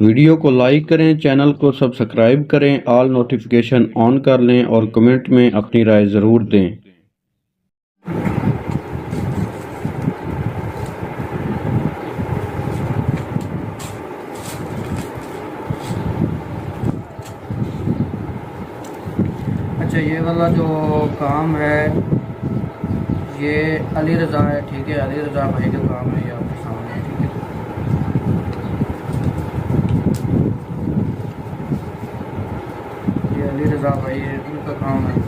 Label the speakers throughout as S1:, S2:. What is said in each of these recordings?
S1: Video को like करें, channel को सब्सक्राइब करें, ऑल नोटिफिकेशन ऑन कर लें और कमेंट में अपनी राय ज़रूर दें।
S2: अच्छा, ये वाला जो काम है ये अली रज़ा है, ठीक है। अली रज़ा भाई का काम है, ये आपके सामने है, ठीक है। ये अली रज़ा भाई है, इनका काम है।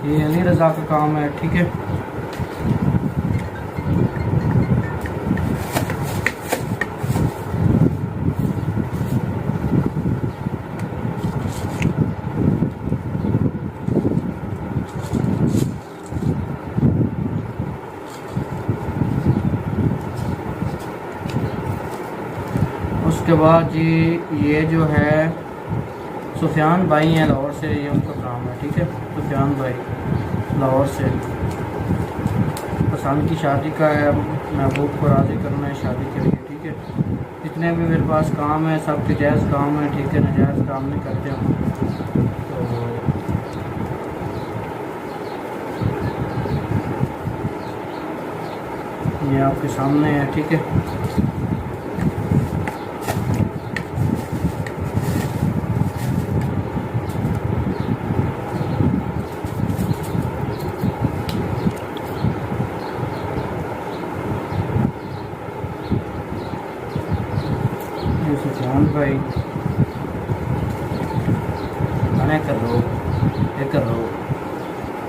S2: ये अली रज़ा का काम है, ठीक है। उसके बाद जी ये जो है सुफियान भाई हैं लाहौर से, ये उनका काम है, ठीक है। सुफियान भाई लाहौर से, पसंद की शादी का है, महबूब को राज़ी करना है शादी के लिए, ठीक है। जितने भी मेरे पास काम है सब जायज़ काम है, ठीक है। नाजायज़ काम नहीं करते हम। तो ये आपके सामने है, ठीक है। सुफियान भाई मना कर लो, ये कर लो,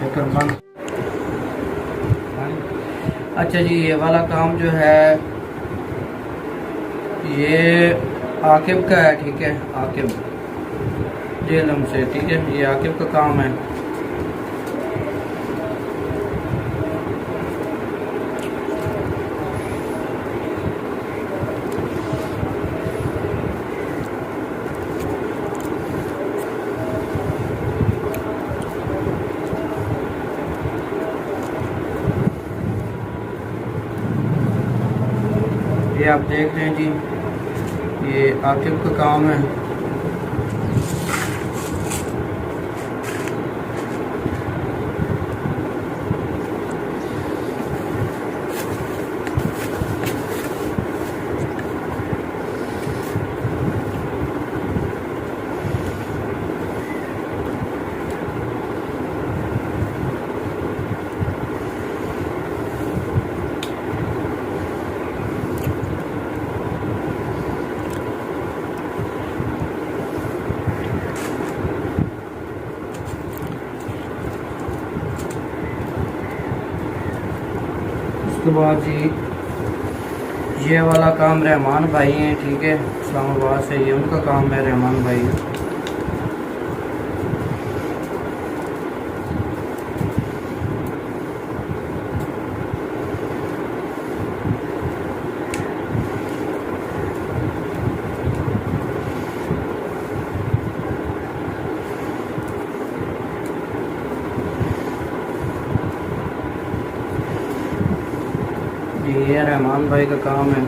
S2: ये कर बंद। अच्छा जी, ये वाला काम जो है ये आकिब का है, ठीक है। आकिब जेलम से, ठीक है। ये आकिब का काम है। ये आप देख रहे हैं जी, ये आकिब का काम है। उसके बाद जी ये वाला काम रहमान भाई हैं, ठीक है। इस्लामाबाद से, ये उनका काम है, रहमान भाई। ये रहमान भाई का काम है।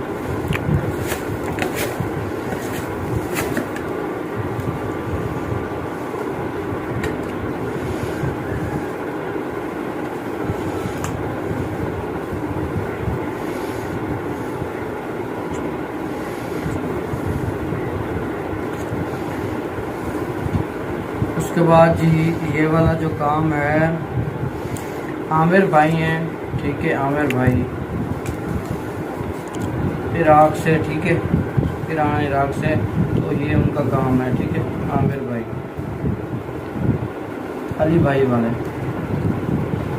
S2: उसके बाद जी ये वाला जो काम है आमिर भाई हैं, ठीक है। आमिर भाई इराक से, ठीक है। ईरान इराक से, तो ये उनका काम है, ठीक है। आमिर भाई अली भाई वाले।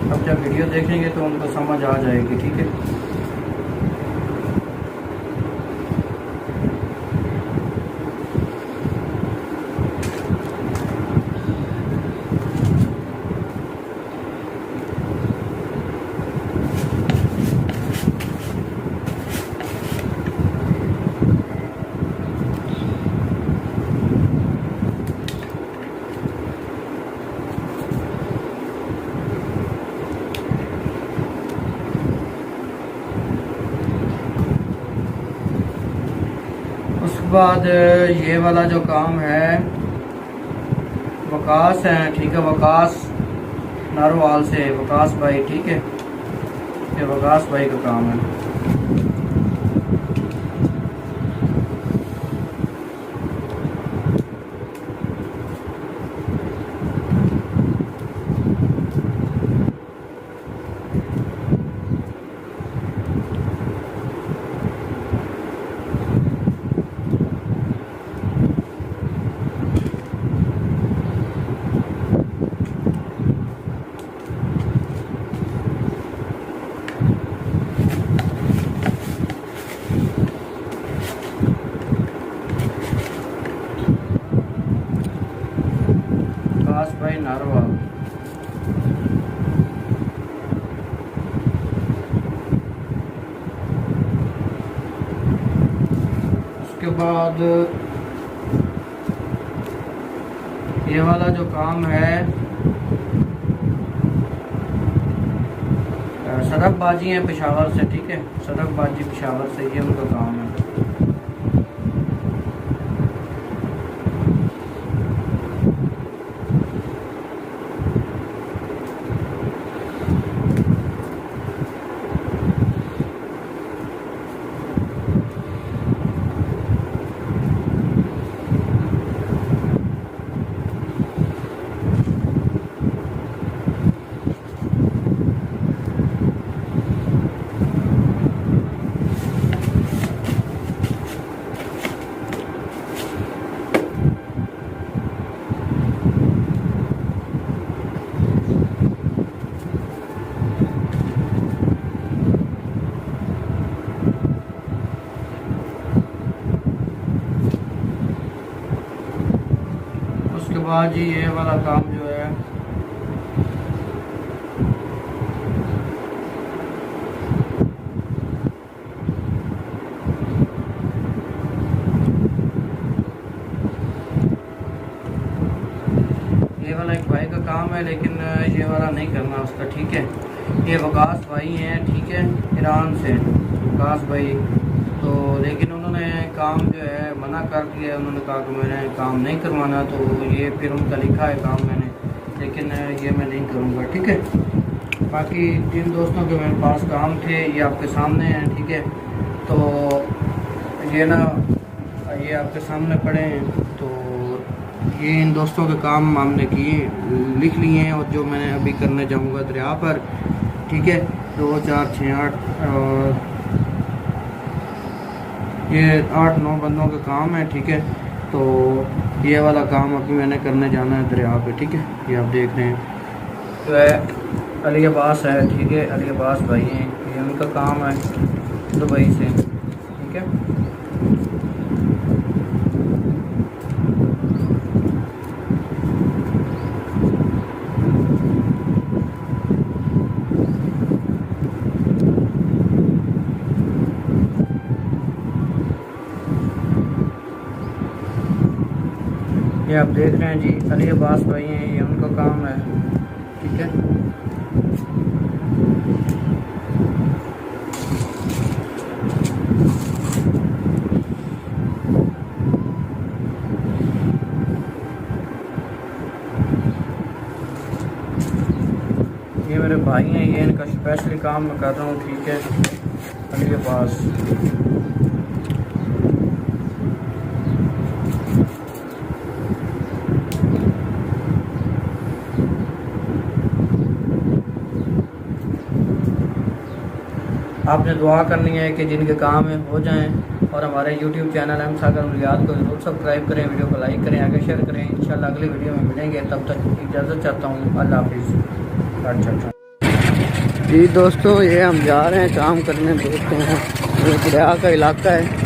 S2: अब जब वीडियो देखेंगे तो उनको समझ आ जाएगी, ठीक है। उसके बाद ये वाला जो काम है वकास है, ठीक है, वकास नारोवाल से, वकास भाई, ठीक है, ये वकास भाई का काम है। वकास भाई नारोवाल। उसके बाद ये वाला जो काम है सदकबाजी है पेशावर से, ठीक है, सदकबाजी पेशावर से, ये उनका काम है। उसके बाद जी ये वाला काम जो है ये वाला एक भाई का काम है, लेकिन ये वाला नहीं करना उसका, ठीक है। ये वकास भाई हैं, ठीक है, ईरान से वकास भाई। तो लेकिन उन्होंने काम जो है मना कर दिया, उन्होंने कहा कि मैंने काम नहीं करवाना, तो ये फिर उनका लिखा है काम मैंने, लेकिन ये मैं नहीं करूँगा, ठीक है। बाकी जिन दोस्तों के मेरे पास काम थे ये आपके सामने हैं, ठीक है। तो ये ना, ये आपके सामने पड़े हैं, तो ये इन दोस्तों के काम हमने किए, लिख लिए हैं, और जो मैं अभी करने जाऊँगा दरिया पर, ठीक है। 2 4 6 8 और ये 8 9 बंदों का काम है, ठीक है। तो ये वाला काम अभी मैंने करने जाना है दरिया पे, ठीक है। ये आप देख रहे हैं तो है अली अब्बास है, ठीक है, अली अब्बास भाई हैं, ये उनका काम है दुबई से, ठीक है। ये आप देख रहे हैं जी अली अब्बास भाई हैं, ये उनका काम है, ठीक है। ये मेरे भाई हैं, ये इनका स्पेशली काम मैं कर रहा हूँ, ठीक है, अली अब्बास। आपने दुआ करनी है कि जिनके काम है हो जाएं, और हमारे YouTube चैनल एम सागर मुलियात को जरूर सब्सक्राइब करें, वीडियो को लाइक करें, आगे शेयर करें। इंशाल्लाह अगली वीडियो में मिलेंगे, तब तक इजाज़त चाहता हूँ। अल्लाह हाफिज़। जी दोस्तों, ये हम जा रहे हैं काम करने, देखते हैं ये दरिया का इलाका है।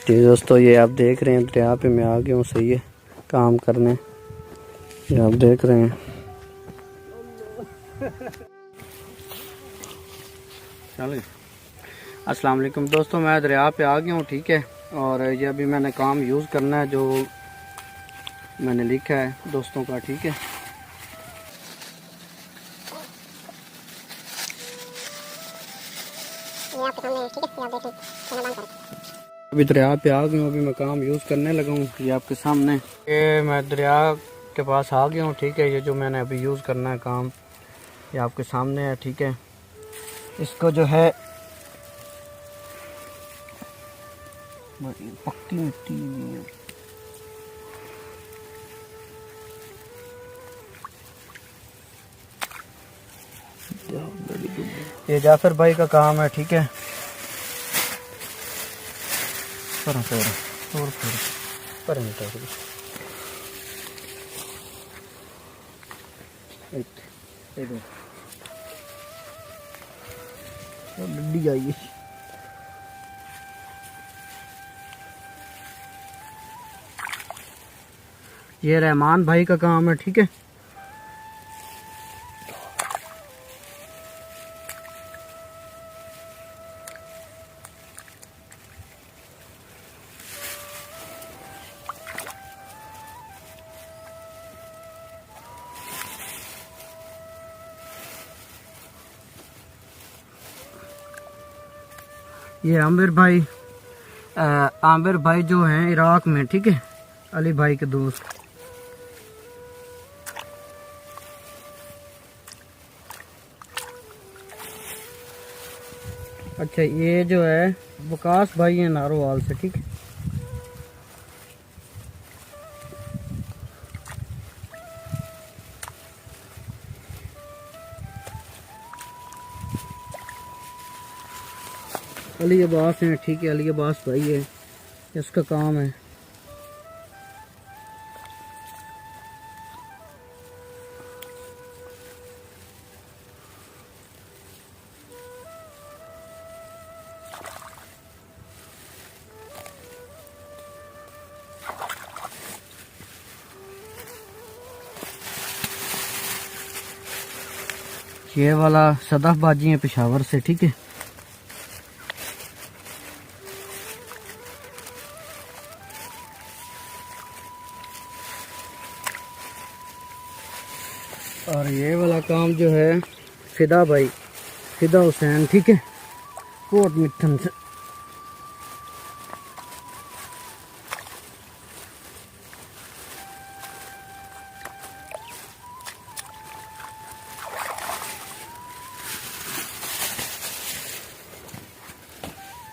S2: जी दोस्तों, ये आप देख रहे हैं दरिया पे मैं आ गया हूँ, सही है, काम करने। ये आप देख रहे हैं। अस्सलाम वालेकुम दोस्तों, मैं दरिया पे आ गया हूँ, ठीक है। और ये अभी मैंने काम यूज़ करना है जो मैंने लिखा है दोस्तों का, ठीक है। अभी दरिया पे आ गया हूँ, अभी मैं काम यूज़ करने लगा हूँ। ये आपके सामने ये मैं दरिया के पास आ गया हूँ, ठीक है। ये जो मैंने अभी यूज़ करना है काम, ये आपके सामने है, ठीक है। इसको जो है पक्की मिट्टी नहीं है। ये जाफर भाई का काम है, ठीक है। डड्डी आई है। ये रहमान भाई का काम है, ठीक है। ये आमिर भाई जो हैं इराक में, ठीक है, अली भाई के दोस्त। अच्छा, ये जो है वकास भाई है नारोवाल से, ठीक है। अली अब्बास है, ठीक है, अली अब्बास भाई है, इसका काम है। ये वाला सदफ बाजी है पेशावर से, ठीक है। और ये वाला काम जो है फिदा भाई, फिदा हुसैन, ठीक है, कोट मिठन से।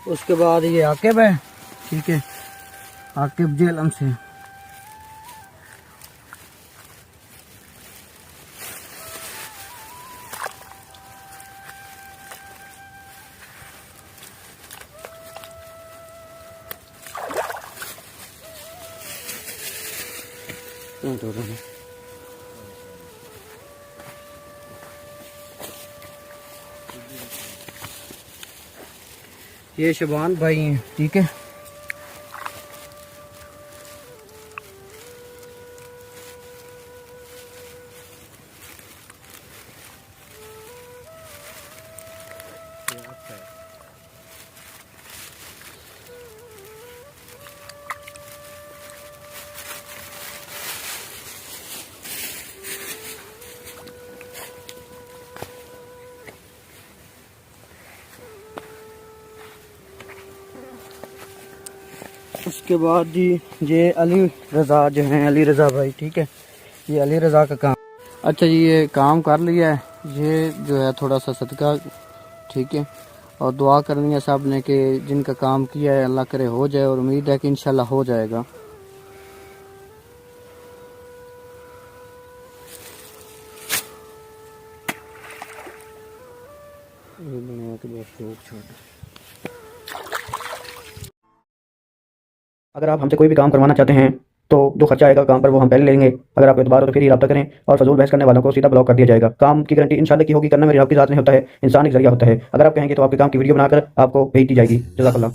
S2: उसके बाद ये आकिब है, ठीक है, आकिब जेलम से। ये शबान भाई हैं, ठीक है। उसके बाद जी ये अली रज़ा जो हैं, अली रज़ा भाई, ठीक है, ये अली रज़ा का काम। अच्छा जी, ये काम कर लिया है, ये जो है थोड़ा सा सदका, ठीक है, और दुआ करनी है सब ने कि जिनका काम किया है अल्लाह करे हो जाए, और उम्मीद है कि इंशाल्लाह हो जाएगा।
S3: अगर आप हमसे कोई भी काम करवाना चाहते हैं तो जो खर्चा आएगा काम पर वो हम पहले लेंगे। अगर आपको एतबार हो तो फिर ही रब्ता करें और फजूल बहस करने वालों को सीधा ब्लॉक कर दिया जाएगा। काम की गारंटी इंशाल्लाह की होगी, करना मेरे आपके साथ नहीं होता है, इंसान एक जरिया होता है। अगर आप कहेंगे तो आपके काम की वीडियो बनाकर आपको भेज दी जाएगी। जज़ाकल्लाह।